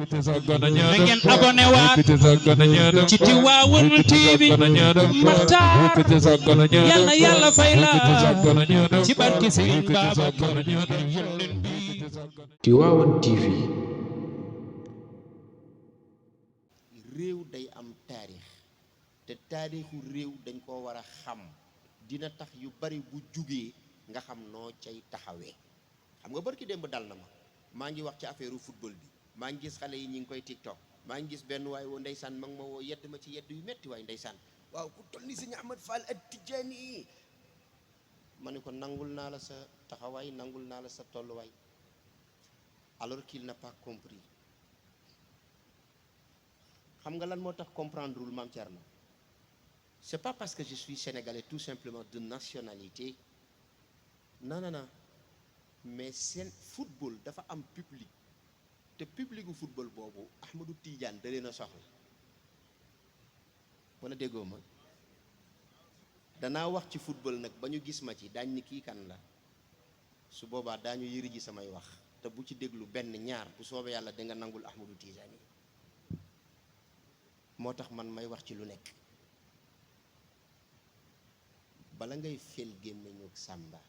na ngeen abonné waat ci Tivaouane TV Makhtar yal na yàlla fay la ci barke Serigne Babacar. Tivaouane TV. réew day am taarix te taarixu réew dañ koo war a xam dina tax yu bari bu jugee nga xam noo cay taxawee. xam nga barki démb dal na ma maa ngi wax ci affaire football bi maa ngi gis xale yi ñi ngi koy TikTok maa ngi gis benn waay woo ndeysaan ma ngi ma woo yedd ma ci yedd yu metti waay ndeysaan waaw ku toll ni Sëñ Ahmad Fall At-Tijaani ma ne ko nangul naa la sa taxawaay nangul naa la sa tolluwaay alors qu'il n'a pas compris. xam nga lan moo tax comprendre wul Mame Thierno c'est pas parce que je suis sénégalais tout simplement de nationalité non non non mais seen football dafa am public te publicu football boobu Ahmadou Tidiane da leen a soxla wala déggoo ma danaa wax ci football nag ba ñu gis ma ci daañ ni kii kan la su boobaa daañu yëri ji samay wax te bu ci déglu benn ñaar bu soobee yàlla da nga nangul Ahmadou Tidiane yi moo tax man may wax ci lu nekk bala ngay fel gémmeñu sàmba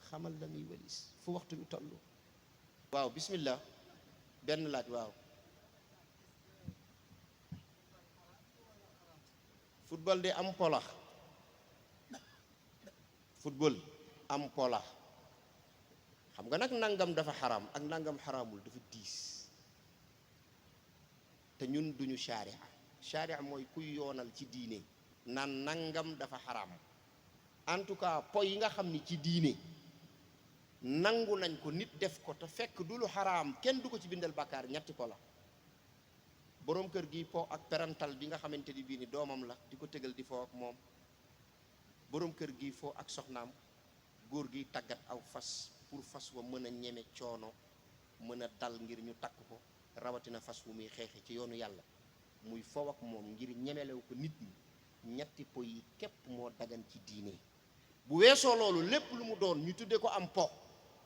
xamal la muy walis fu waxtu bi toll. waaw bismillah benn laaj waaw football de am polax football am polax xam nga nag nangam dafa xaram ak nangam xaramul dafa diis te ñun duñu sharia mooy kuy yoonal ci diine naan nangam dafa xaram en tout cas po yi nga xam ni ci diine nangu nañ ko nit def ko te fekk du lu xaraam kenn du ko ci bindal bàkkaar ñetti po la boroom kër gi po ak parental bi nga xamante ni bii ni doomam la di ko tegal di foo ak moom boroom kër gi foo ak soxnaam góor gi tàggat aw fas pour fas wa mën a ñeme coono mën a dal ngir ñu takk ko rawatina fas wu muy xeexe ci yoonu yàlla muy foo ak moom ngir ñemelew ko nit ñi ñetti po yi képp moo dagan ci diine bu weesoo loolu lépp lu mu doon ñu tuddee ko am po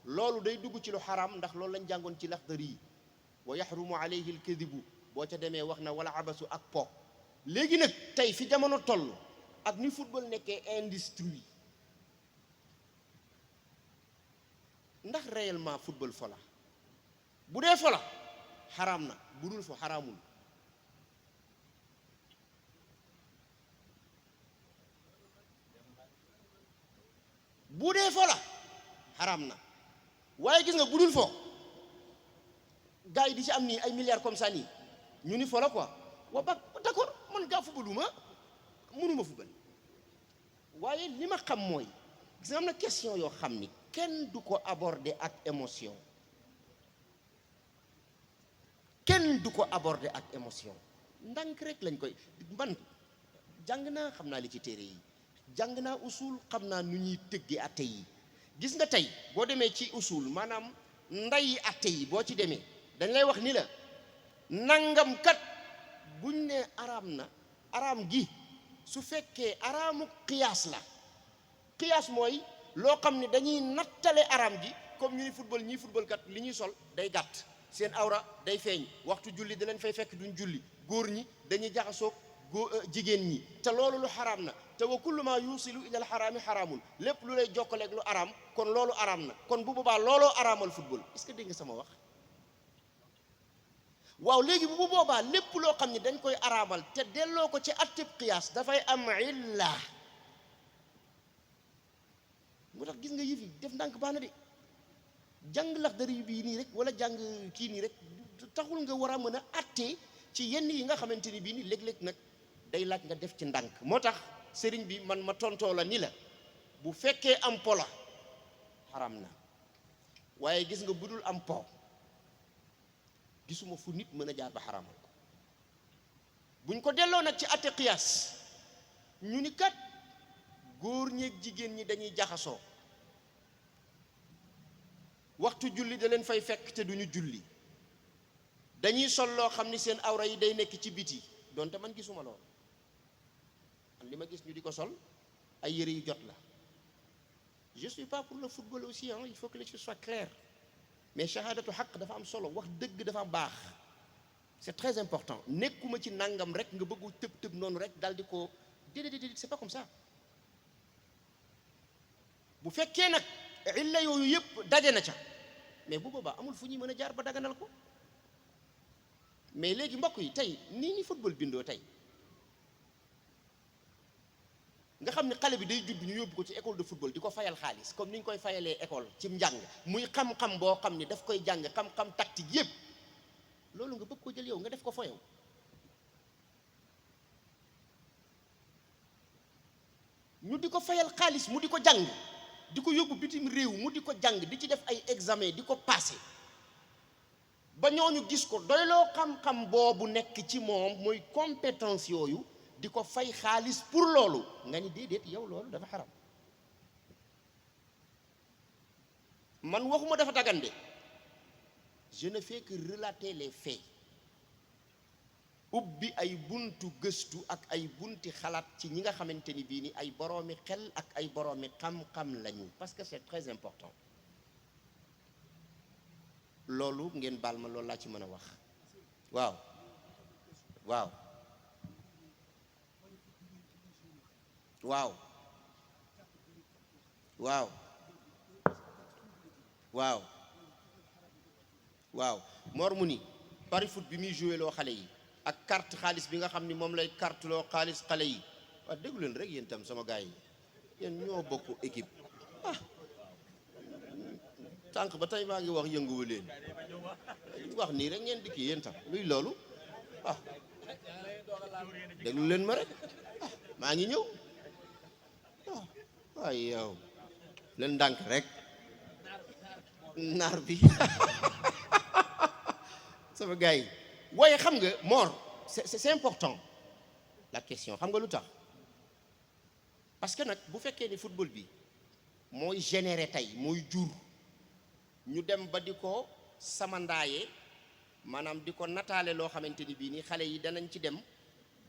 loolu day dugg ci lu xaram ndax loolu lañ jàngoon ci Laxdari yi wa yaxrumu alayhi alkadibu boo ca demee wax na wala abasu ak po. léegi nag tey fi jamono toll ak ni football nekkee industrie ndax réellement football fo la bu dee fo la xaraam na bu dul fo xaraamul bu dee fo la xaraam na waaye gis nga bu dul fo gars yi di ci am nii ay milliards comme ça nii ñu ni fo la quoi wa ba d'accord man gaa footballuma mënuma football waaye li ma xam mooy gis nga am na question yoo xam ni kenn du ko aborder ak émotion kenn du ko aborder ak émotion ndànk rek lañ koy man jàng naa xam naa li ci téere yi jàng naa usul xam naa nu ñuy tëggee atte yi gis nga tey boo demee ci usul maanaam nday atte yi boo ci demee dañ lay wax ni la nangam kat buñ ne araam na araam gi su fekkee araamu qiyaas la qiyaas mooy loo xam ne dañuy nattale araam gi comme ñu ni football ñii football kat li ñuy sol day gàtt seen awra day feeñ waxtu julli da leen fay fekk duñ julli góor ñi dañuy jaxasoog jigéen ñi te loolu lu xaraam na te wa kullu ma yusilu ila al xaraami xaraamul lépp lu lay jokkaleeg lu araam kon loolu araam na kon bu boobaa looloo araamal football est-ce que dégg nga sama wax waaw léegi bu boobaa lépp loo xam ne dañ koy araamal te delloo ko ci attib qiyaas dafay am illa moo tax gis nga yëf yi def ndànk baax na de jàng Laxdari bii nii rek wala jàng kii nii rek taxul nga war a mën a attee ci yenn yi nga xamante ni bii nii léeg-léeg nag day laaj nga def ci ndànk moo tax sëriñ bi man ma tontoo la ni la bu fekkee am po la xaram na waaye gis nga bu dul am po gisuma fu nit mën a jaar ba xaramal ko buñ ko delloo nag ci atte qiyaas ñu ni kat góor ñeeg jigéen ñi dañuy jaxasoo waxtu julli da leen fay fekk te duñu julli dañuy sol loo xam ni seen awra yi day nekk ci biti donte man gisuma lool man li ma gis ñu di ko sol ay yëre yu jot la je suis pas pour le football aussi hein, il faut que les choses soient claires mais shahadatu xaq dafa am solo wax dëgg dafa baax c'est très important nekkuma ci nangam rek nga bëggu tëb noonu rek dal di ko déedéet c'est pas comme ça bu fekkee nag illa yooyu yëpp daje na ca mais bu boobaa amul fu ñuy mën a jaar ba daganal ko mais léegi mbokk yi tey ni football bindoo tey nga xam ne xale bi day judd ñu yóbbu ko ci école de football di ko fayal xaalis comme ni ñu koy fayalee école ci njàng muy xam-xam boo xam ni daf koy jàng xam-xam tactique yëpp loolu nga bëgg ko jël yow nga def ko fa yow ñu di ko fayal xaalis mu di ko jàng di ko yóbbu bitim réew mu di ko jàng di ci def ay examen di ko passé ba ñooñu gis ko doyloo xam-xam boobu nekk ci moom mooy compétence yooyu di ko fay xaalis pour loolu nga ni déedéet yow loolu dafa xaram man waxuma dafa dagande je ne fais que relater les faits ubbi ay buntu gëstu ak ay bunti xalaat ci ñi nga xamante ni bii ni ay boroomi xel ak ay boroomi xam-xam lañu parce que c'est très important loolu ngeen baal ma loolu laa ci mën a wax waaw waaw waaw waaw waaw waaw Mor mu ni pari foot bi muy joué loo xale yi ak carte xaalis bi nga xam ni moom lay carte loo xaalis xale yi waaw déglu leen rek yéen tam sama gars yi yéen ñoo bokk équipe tànk ba tey maa ngi wax yënguwu leen wax nii rek ngeen dikki yéen tam luy loolu déglu leen ma rek maa ngi ñëw waaye yow leen ndànk rek naar bi sama gars yi waaye xam nga Mor c'est important la question xam nga lu tax parce que nag bu fekkee ni football bi mooy générer tey mooy jur ñu dem ba di ko samandaaye maanaam di ko nataale loo xamante ni bii nii xale yi danañ ci dem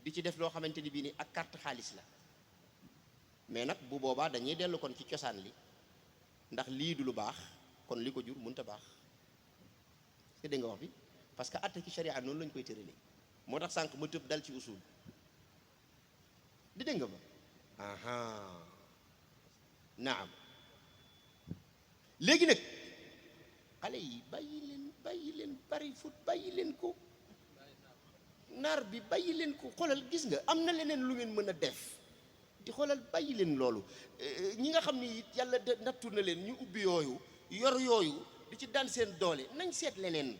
di ci def loo xamante ni bii nii ak carte xaalis la mais nag bu boobaa dañuy dellu kon ci cosaan li ndax lii du lu baax kon li ko jur mënut a baax c'est dégg nga wax bi parce que atte ci sharia noonu lañ koy tëralee moo tax sànq ma tëb dal ci usul di dégg nga ma aha naam léegi nag xale yi bàyyi leen bari foot bàyyi leen ko naar bi bàyyi leen ko xoolal gis nga am na leneen lu ngeen mën a def di xoolal bàyyi leen loolu ñi nga xam ni it yàlla nattu na leen ñu ubbi yooyu yor yooyu di ci daan seen doole nañ seet leneen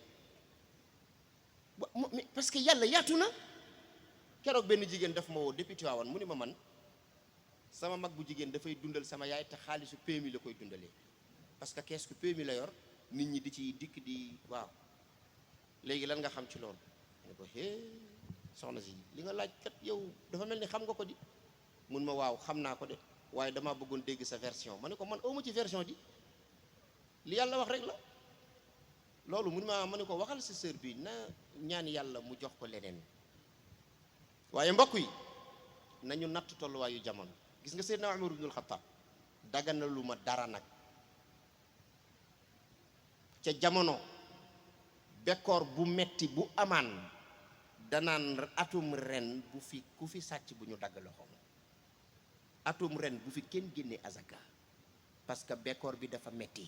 parce que yàlla yaatu na keroog benn jigéen daf ma woo depuis Tivaouane mu ni ma man sama mag bu jigéen dafay dundal sama yaay te xaalisu PMI la koy dundalee parce que kees ku PMI la yor nit ñi di ci dikk di waaw léegi lan nga xam ci loolu ne ko soxna si li nga laaj kat yow dafa mel ni xam nga ko di mun ma waaw xam naa ko de waaye damaa bëggoon dégg sa version ma ne ko man awma ci version di li yàlla wax rek la loolu mun ma ne ko waxal sa sœur bi na ñaan yàlla mu jox ko leneen waaye mbokk yi nañu natt tolluwaayu jamono gis nga Seydina Umar ibnul Xattaab dagana lu ma dara nag ca jamono bekkoor bu metti bu amaan danaan atum ren bu fi ku fi sàcc bu ñu dagg loxoom atum ren bu fi kenn génne azaka parce que bekkoor bi dafa metti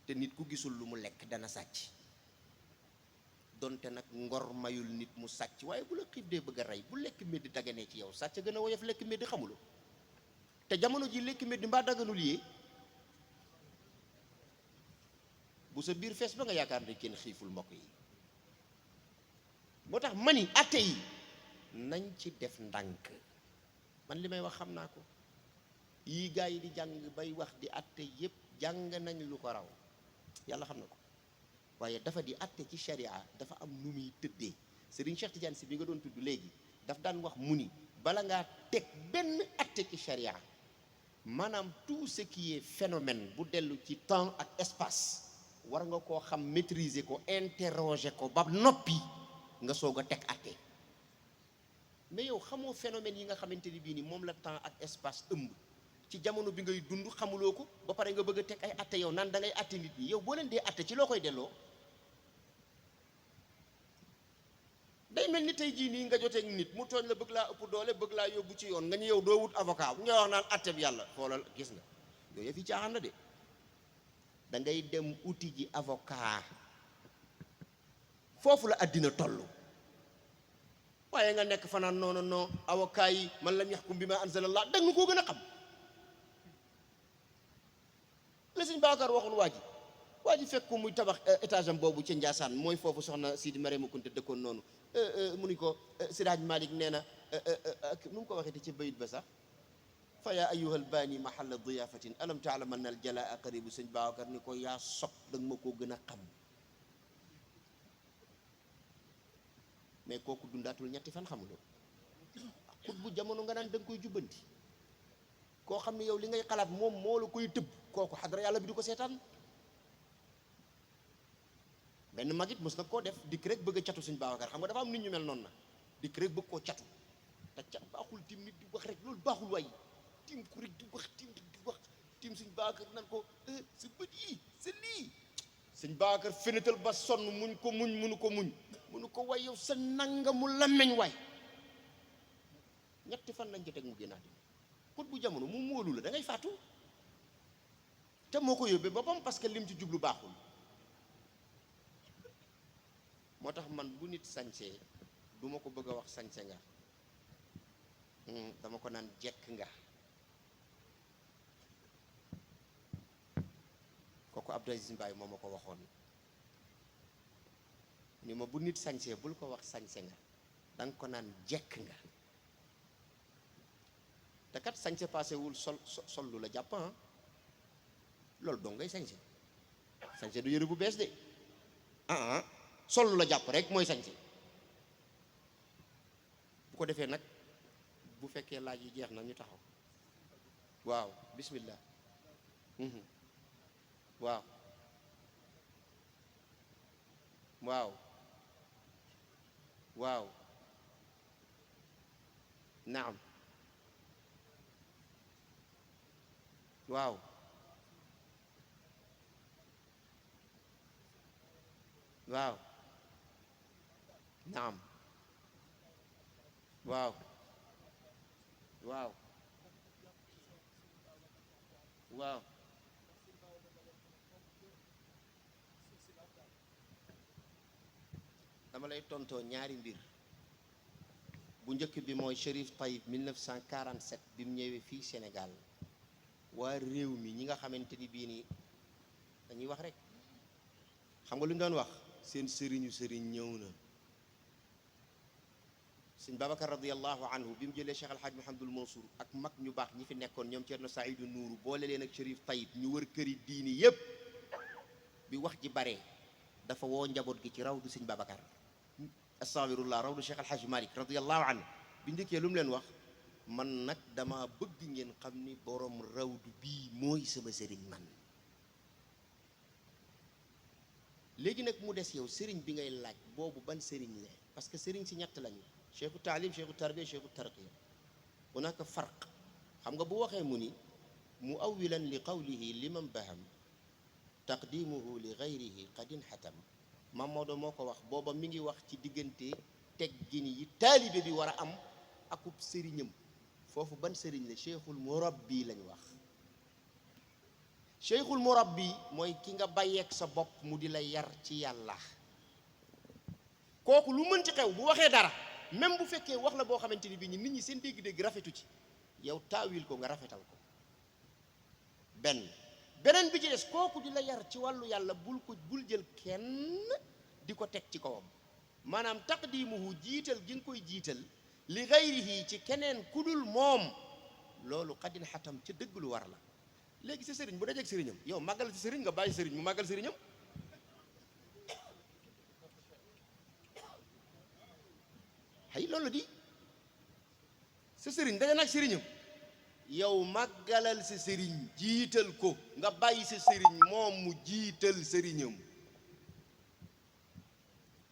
te nit ku gisul lu mu lekk dana sàcc donte nag ngor mayul nit mu sàcc waaye bu la xiif dee bëgg a rey bu lekk meddi daganee ci yow sàcc gën a woyof lekk meddi xamulu te jamono ji lekk meddi mbaa daganul yee bu sa biir fees ba nga yaakaar ne kenn xiiful mbokk yi moo tax mani atte yi nañ ci def ndànk man li may wax xam naa ko yii gaa yi di jàng bay wax di atte yépp jàng nañ lu ko raw yàlla xam na ko waaye dafa di atte ci sharia dafa am nu muy tëddee Serigne Cheikh Tidiane Sy bi nga doon tudd léegi daf daan wax mu ni bala ngaa teg benn atte ci sharia maanaam tout ce qui est phénomène bu dellu ci temps ak espace war nga koo xam maîtriser ko interroger ko ba noppi nga soog a teg atte mais yow xamoo phénomène yi nga xamante ni bii ni moom la temps ak espace ëmb ci jamono bi ngay dund xamuloo ko ba pare nga bëgg a teg ay atte yow naan da ngay atte nit ñi yow boo leen dee atte ci loo koy delloo day mel ni tey jii nii nga joteeg nit mu tooñ la bëgg laa ëpp doole bëgg laa yóbbu ci yoon nga ñu yow doo wut avocat bu ñuy wax naan atteb yàlla xoolal gis nga yooyu fi caaxaan la de da ngay dem uti ji avocat foofu la àddina toll waaye nga nekk fanaan non avocat yi man lam yaxkum bi ma anzalallah da nga koo gën a xam la sëñ Babacar waxoon waa ji fekk ko muy tabax étage am boobu ca Njaasaan mooy foofu soxna Sidi Mariama Kunte dëkkoon noonu mu ni ko Seydi Hadji Malick nee na nu mu ko waxee te ci bayit ba sax fa yaa ayyuhal baani mahalla diyafatin alam taalam anna al jalaa qaribu sëñ Babacar ni ko yaa sob da nga ma koo gën a xam mais kooku dundaatul ñetti fan xamuloo xut bu jamono nga naan da nga koy jubbanti koo xam ne yow li ngay xalaat moom moo la koy tëbb kooku xadara yàlla bi du ko seetaan benn magit mos na koo def dikk rek bëgg a catu suñ Babacar xam nga dafa am nit ñu mel noonu na dikk rek bëgg koo catu te cat baaxul tim nit di wax rek loolu baaxul waay tim ku rek di wax tim suñ Babacar nan ko sa bët yi sa lii suñ Babacar fenetal ba sonn muñ ko muñ munu ko way yow sa nangamu lammeñ waay ñetti fan lañ ci teg mu génnaat xut bu jamono mu móolu la da ngay faatu te moo ko yóbbee boppam parce que lim ci jublu baaxul moo tax man bu nit sañsee du ma ko bëgg a wax sañse nga dama ko naan jekk nga kooku Abdou Aziz Mbaye moo ma ko waxoon ni ma bu nit sañsee bul ko wax sañse nga danga ko naan jekk nga te kat sañse passé wul sol lu la jàpp loolu dong ngay sañse du yëre bu bees de sol lu la jàpp rek mooy sañse bu ko defee nag bu fekkee laaj yi jeex na ñu taxaw waaw bismillah waaw naam waaw naam waaw dama lay tontoo ñaari mbir bu njëkk bi mooy Chérif Taïb 1947 bi mu ñëwee fii Sénégal waa réew mi ñi nga xamante ni bii nii dañuy wax rek xam nga lu ñu doon wax seen sëriñu sëriñ ñëw na sëñ Babacar radiyallahu anhu bi mu jëlee Cheikh Alhaaj Mouhamadul Mansour ak mag ñu baax ñi fi nekkoon ñoom Thierno Saïdou Nourou boole leen ak Chérif Taïb ñu wër këri diini yépp bi wax ji bare dafa woo njaboot gi ci rawdu sëñ Babacar astaghfirullah rawdu Cheikh Alhaaj Malick radiyallahu anhu bi njëkkee lu mu leen wax man nag dama bëgg ngeen xam ni borom rawdu bii mooy sama sëriñ man léegi nag mu des yow sëriñ bi ngay laaj boobu ban sëriñ la parce que sëriñ si ñett lañu cheikhu taalim cheikhu tarbiya cheikhu tarqiya hunaka farq xam nga bu waxee mu ni mu awilan li qawlihi liman baham taqdimuhu li gayrihi qadin xatam Mamadou moo ko wax booba mi ngi wax ci diggante teggin yi taalibe bi war a am akub sëriñam foofu ban sëriñ la cheikhul murabbi lañ wax cheikhul murabbi mooy ki nga bàyyeek sa bopp mu di la yar ci yàlla kooku lu mën ci xew bu waxee dara même bu fekkee wax la boo xamante ni bii nit ñi seen dégg-dégg rafetu ci yow taawil ko nga rafetal ko beneen bi ci des kooku di la yar ci wàllu yàlla bul jël kenn di ko teg ci kawam maanaam taqdimuhu jiital gi nga koy jiital li gayrihi ci keneen ku dul moom loolu xaddin xatam ca dëgg lu war la léegi sa sëriñ bu dajeeg sëriñam yow màggal sa sëriñ nga bàyyi sëriñ mu màggal sëriñam xëy loolu di sa sëriñ daje nag sëriñam yow màggalal sa sëriñ jiital ko nga bàyyi sa sëriñ moom mu jiital sëriñam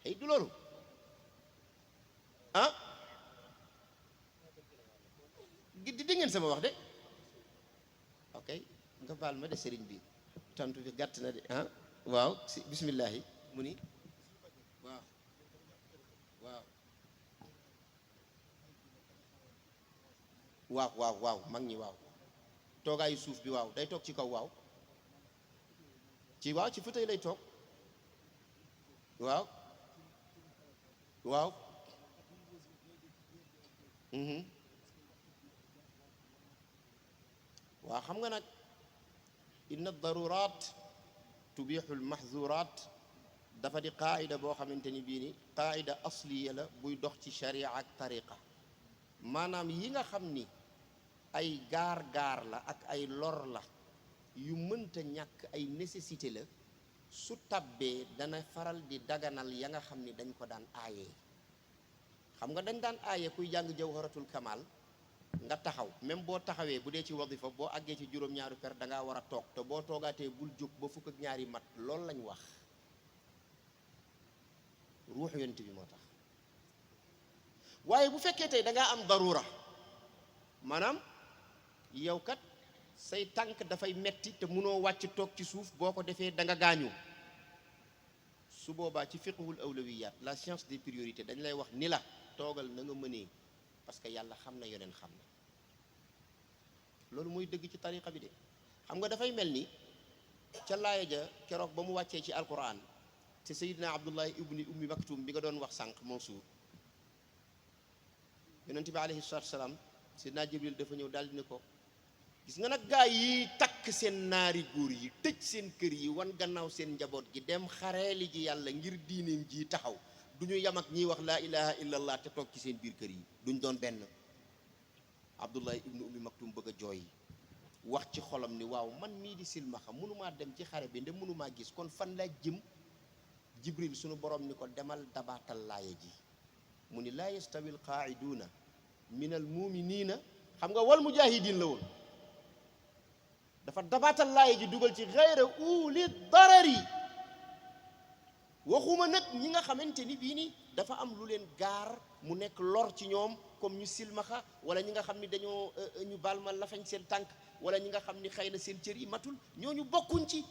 xëy du loolu di ngeen sama wax de ok nga baal ma de sëriñ bi tontu bi gàtt na de waaw si bismillahi mu ni waaw waaw mag ñi waaw toogaayu suuf bi waaw day toog ci kaw waaw ci fauteuil lay toog waaw waaw xam nga nag inna darurat tubiixu lmaxzurat dafa di qaayida boo xamante ni bii ni qaayida asliya la buy dox ci sharia ak tariqa maanaam yi nga xam ni ay gaar la ak ay lor la yu mënta ñàkk ay nécessité la su tabbee dana faral di daganal ya nga xam ni dañ ko daan aayee xam nga dañ daan aaye kuy jàng jawharatul kamal nga taxaw même boo taxawee bu dee ci wadifa boo àggee ci juróom-ñaari per da ngaa war a toog te boo toogaatee bul jóg ba fukk ak ñaari mat loolu lañ wax ruuxu yonent bi moo tax waaye bu fekkee tey da ngaa am darura maanaam yow kat say tànk dafay metti te mënoo wàcc toog ci suuf boo ko defee da nga gaañu su boobaa ci fiqhul awlawiyat la science des priorités dañ lay wax ni la toogal na nga mënee parce que yàlla xam na yoneen xam na loolu mooy dëgg ci tariqa bi de xam nga dafay mel ni ca laaya ja keroog ba mu wàccee ci alquran te sayidina abdullahi ibni ummi maktum bi nga doon wax sànq Mansour yonent bi alayhi salatu wasalaam sayidina jibril dafa ñëw daal di ne ko gis nga nag gaa yi takk seen naari góor yi tëj seen kër yi wan gannaaw seen njaboot gi dem xareeli ji yàlla ngir diineem ji taxaw du ñu yam ak ñiy wax laa ilaha illallah te toog ci seen biir kër yi duñ doon benn abdullahi ibnu ummi maktum bëgg a jooy wax ci xolam ni waaw man mii di silmaxa mënumaa dem ci xare bi nde mënumaa gis kon fan laa jëm jibril sunu borom ni ko demal dabaatal laaya ji mu ni laa yastawi alqaa'iduuna min almuminina xam nga wal mujahidin la woon dafa dabaatal laaya ji dugal ci xayra uli darari waxuma nag ñi nga xamante ni bii ni dafa am lu leen gaar mu nekk lor ci ñoom comme ñu silmaxa wala ñi nga xam ni dañoo ñu baal ma lafañ seen tànk wala ñi nga xam ni xëy na seen cër yi matul ñooñu bokkuñ ci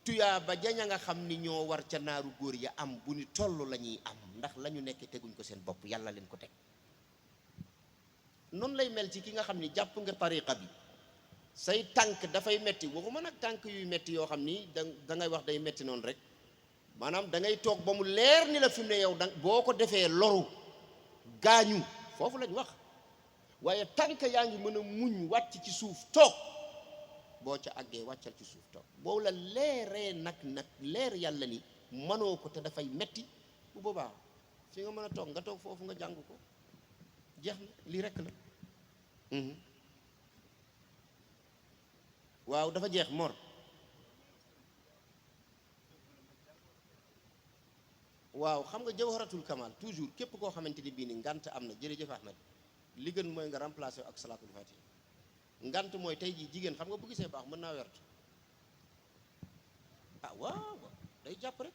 tuyaa ba jaña nga xam ni ñoo war ca naaru góor ya am bu ni toll la ñuy am ndax la ñu nekk teguñ ko seen bopp yàlla leen ko teg noonu lay mel ci ki nga xam ni jàpp nga tariqa bi say tànk dafay metti waxuma nag tànk yuy metti yoo xam ni da ngay wax day metti noonu rek maanaam da ngay toog ba mu leer ni la fi mu ne yow boo ko defee loru gaañu foofu lañ wax waaye tànk yaa ngi mën a muñ wàcc ci suuf toog boo ca àggee wàccal ci suuf toog boobu la leeree nag leer yàlla ni mënoo ko te dafay metti bu boobaa fi nga mën a toog nga toog foofu nga jàng ko jeex na lii rekk la waaw dafa jeex mor waaw xam nga jawharatul kamal toujours képp koo xamante ni bii ni ngant am na jërëjëf Ahmed li gën mooy nga remplacer ak salatul fatiha ngant mooy tey jii jigéen xam nga bu gisee baax mën naa wert waaw day jàpp rek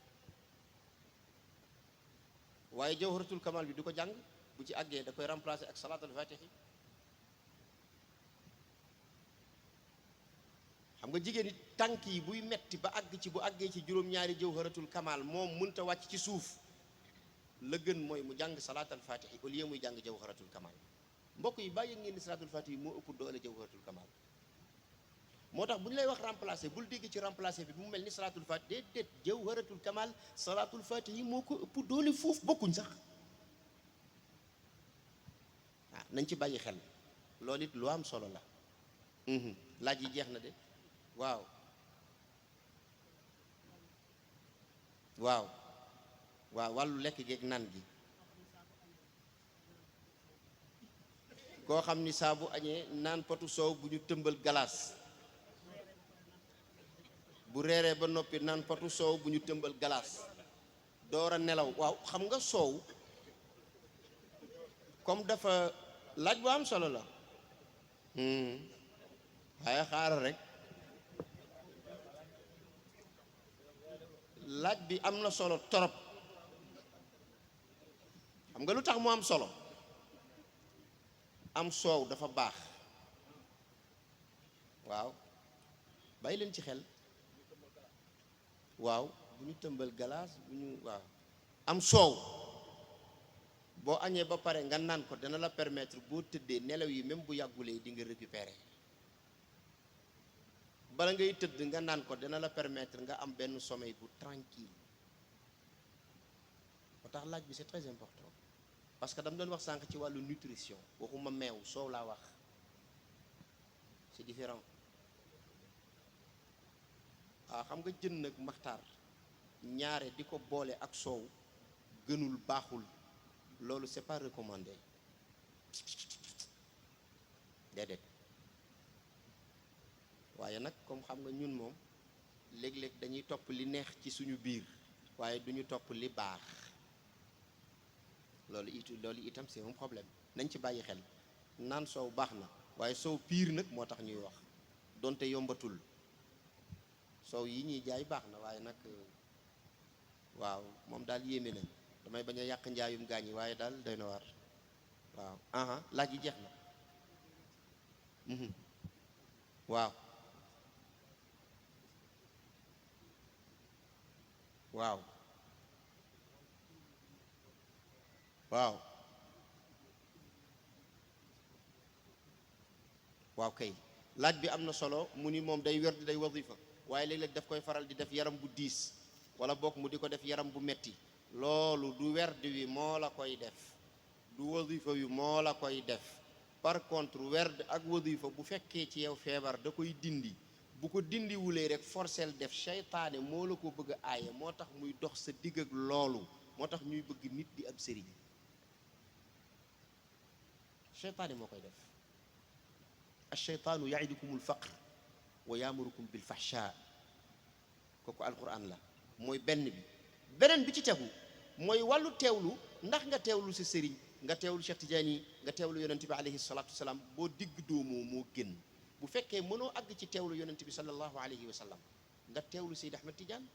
waaye jawharatul kamal bi du ko jàng bu ci àggee da koy remplacer ak salatul fatiha xam nga jigéen it tànk yi buy metti ba àgg ci bu àggee ci juróom-ñaari jawharatul kamal moom mënta wàcc ci suuf la gën mooy mu jàng salaatul fatihi au lieu muy jàng jawharatul kamal mbokk yi bàyyi ngeen ni salaatul fatihi moo ëpp doole jawharatul kamal moo tax bu ñu lay wax remplacer bul dégg ci remplacer bi mu mel ni salaatul fatihi déedéet jawharatul kamal salaatul fatihi moo ko ëpp doole foofu bokkuñ sax nañ ci bàyyi xel loolu it lu am solo la laaj yi jeex na de waaw wàllu lekk geeg nan gi koo xam ni saa bu añee naan potu soow bu ñu tëmbal galaas bu reeree ba noppi naan potu soow bu ñu tëmbal galaas door a nelaw waaw xam nga soow comme dafa laaj bu am solo la waaye xaaral rek laaj bi am na solo torop xam nga lu tax mu am solo am soow dafa baax waaw bàyyi leen ci xel waaw bu ñu tëmbal galaas bu ñu waaw am soow boo añee ba pare nga naan ko dana la permettre boo tëddee nelaw yi même bu yàggulee di nga récupérer bala ngay tëdd nga naan ko dana la permettre nga am benn sommeil bu tranquille moo tax laaj bi c'est très important parce que dama doon wax sànq ci wàllu nutrition waxuma meew soow laa wax c'est différent xam nga jën nag maxtaar ñaare di ko boole ak soow gënul baaxul loolu c'est pas recommandé déedéet waaye nag comme xam nga ñun moom léeg-léeg dañuy topp li neex ci suñu biir waaye duñu topp li baax loolu itam c'est un problème nañ ci bàyyi xel naan soow baax na waaye soow piir nag moo tax ñuy wax donte yombatul soow yi ñuy jaay baax na waaye nag waaw moom daal yéeme na damay bañ a yàq njaayum gaañ yi waaye daal doy na waar waaw laaj yi jeex na waaw waaw waaw waaw kay laaj bi am na solo mu ni moom day werd day wasifa waaye léeg-léeg daf koy faral di def yaram bu diis wala bokk mu di ko def yaram bu metti loolu du werd wi moo la koy def du wasifa wi moo la koy def par contre werd ak wasifa bu fekkee ci yow feebar da koy dindi bu ko dindiwulee rek forcel def seytaane moo la ko bëgg a aaye moo tax muy dox sa digg ak loolu moo tax ñuy bëgg nit di ab sëriñ seytaane moo koy def ash-shaytaanu ya'idukumul faqr wa ya'murukum bil fahshaa kooku alquran la mooy benn bi beneen bi ci tegu mooy wàllu teewlu ndax nga teewlu sa sëriñ nga teewlu Cheikh Tidiane nga teewlu yonent bi alayhi salaatu wasalaam boo digg doomoo moo gën bu fekkee mënoo àgg ci teewlu yonent bi sallallahu alayhi wa sallam nga teewlu Seyd Ahmed Tidiane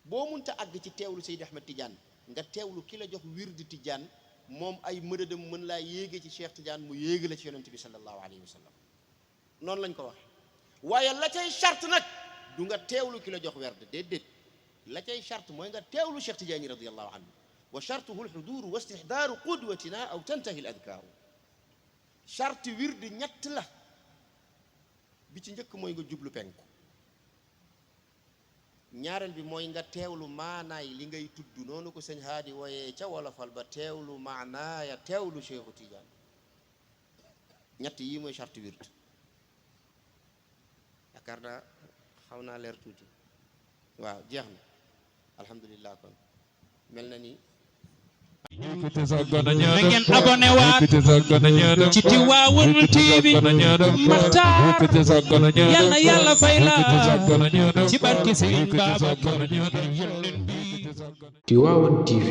boo munta àgg ci teewlu Seyd Ahmed Tidiane nga teewlu ki la jox wirdi Tidiane moom ay mëdëdam mën laa yéege ci Cheikh Tidiane mu yéege la ci yonent bi sallallahu alayhi wa sallam noonu lañ ko wax waaye la cay charte nag du nga teewlu ki la jox werd déedéet la cay charte mooy nga teewlu Cheikh Tidiane radiyallahu anhu wa chartuhu alxuduru wa istixdaaru qudwatina aw tantahi al adkaaru charte wirdi ñett la bi ci njëkk mooy nga jublu penku ñaareel bi mooy nga teewlu maanaay li ngay tudd noonu ko sëñ Haadi wooyee ca wolofal ba teewlu maanaaya teewlu Cheikhu Tidiane ñett yi mooy charte wird yaakaar naa xaw naa leer tuuti waaw jeex na alhamdulillah kon mel na ni na ngeen abonné waat ci Tivaouane TV Makhtar yal na yàlla fay la ci barke Serigne Babacar. Tivaouane TV